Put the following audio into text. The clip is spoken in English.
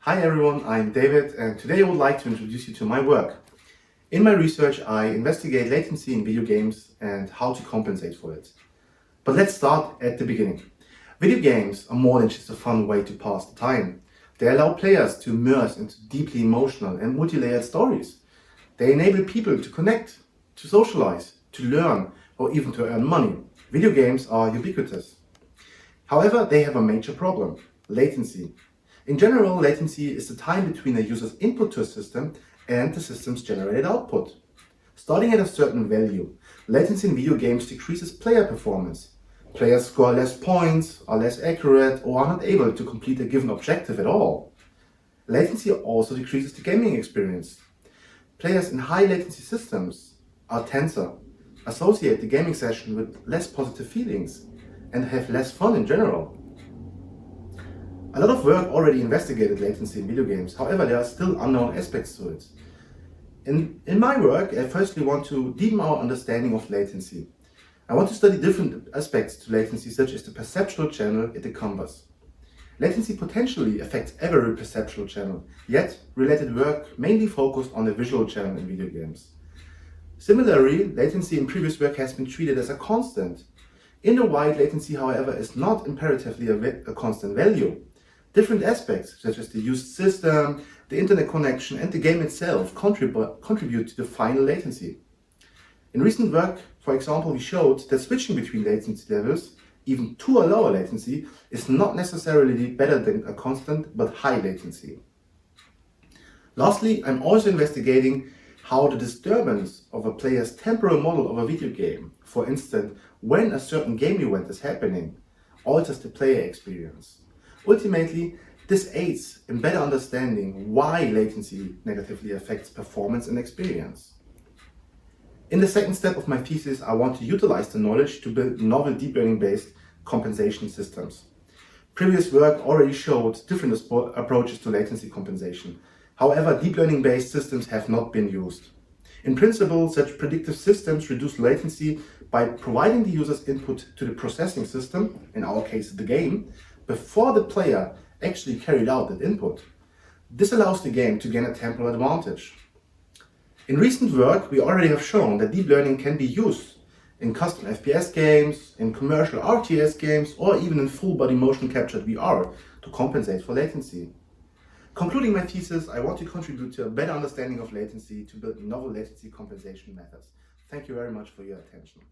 Hi everyone, I'm David and today I would like to introduce you to my work. In my research I investigate latency in video games and how to compensate for it. But let's start at the beginning. Video games are more than just a fun way to pass the time. They allow players to immerse into deeply emotional and multi-layered stories. They enable people to connect, to socialize, to learn, or even to earn money. Video games are ubiquitous. However, they have a major problem: latency. In general, latency is the time between a user's input to a system and the system's generated output. Starting at a certain value, latency in video games decreases player performance. Players score less points, are less accurate, or are not able to complete a given objective at all. Latency also decreases the gaming experience. Players in high latency systems are tenser, associate the gaming session with less positive feelings, and have less fun in general. A lot of work already investigated latency in video games, however there are still unknown aspects to it. In my work, I firstly want to deepen our understanding of latency. I want to study different aspects to latency, such as the perceptual channel it encompasses. Latency potentially affects every perceptual channel, yet related work mainly focused on the visual channel in video games. Similarly, latency in previous work has been treated as a constant. In the wild, latency, however, is not imperatively a constant value. Different aspects, such as the used system, the internet connection, and the game itself contribute to the final latency. In recent work, for example, we showed that switching between latency levels, even to a lower latency, is not necessarily better than a constant but high latency. Lastly, I'm also investigating how the disturbance of a player's temporal model of a video game, for instance, when a certain game event is happening, alters the player experience. Ultimately, this aids in better understanding why latency negatively affects performance and experience. In the second step of my thesis, I want to utilize the knowledge to build novel deep learning-based compensation systems. Previous work already showed different approaches to latency compensation. However, deep learning-based systems have not been used. In principle, such predictive systems reduce latency by providing the user's input to the processing system, in our case the game, before the player actually carried out that input. This allows the game to gain a temporal advantage. In recent work, we already have shown that deep learning can be used in custom FPS games, in commercial RTS games, or even in full-body motion captured VR to compensate for latency. Concluding my thesis, I want to contribute to a better understanding of latency to build novel latency compensation methods. Thank you very much for your attention.